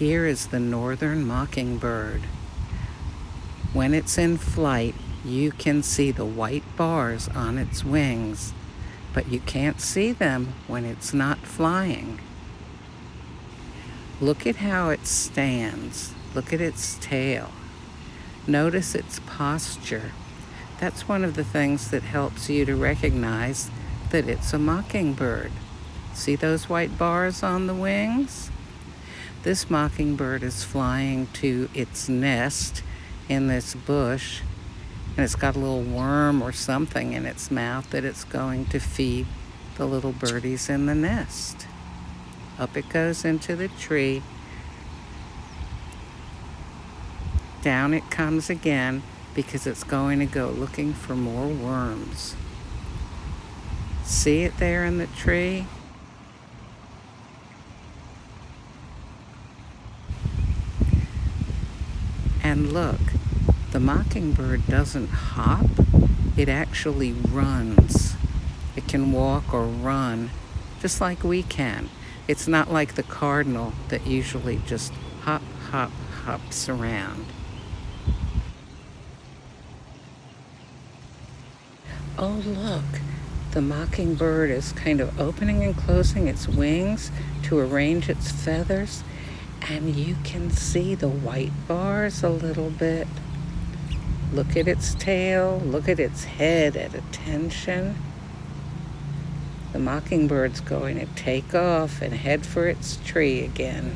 Here is the Northern Mockingbird. When it's in flight, you can see the white bars on its wings, but you can't see them when it's not flying. Look at how it stands. Look at its tail. Notice its posture. That's one of the things that helps you to recognize that it's a mockingbird. See those white bars on the wings? This mockingbird is flying to its nest in this bush, and it's got a little worm or something in its mouth that it's going to feed the little birdies in the nest. Up it goes into the tree. Down it comes again because it's going to go looking for more worms. See it there in the tree? And look, the mockingbird doesn't hop, it actually runs. It can walk or run just like we can. It's not like the cardinal that usually just hop, hop, hops around. Oh, look, the mockingbird is kind of opening and closing its wings to arrange its feathers, and you can see the white bars a little bit. Look at its tail, look at its head at attention. The mockingbird's going to take off and head for its tree again.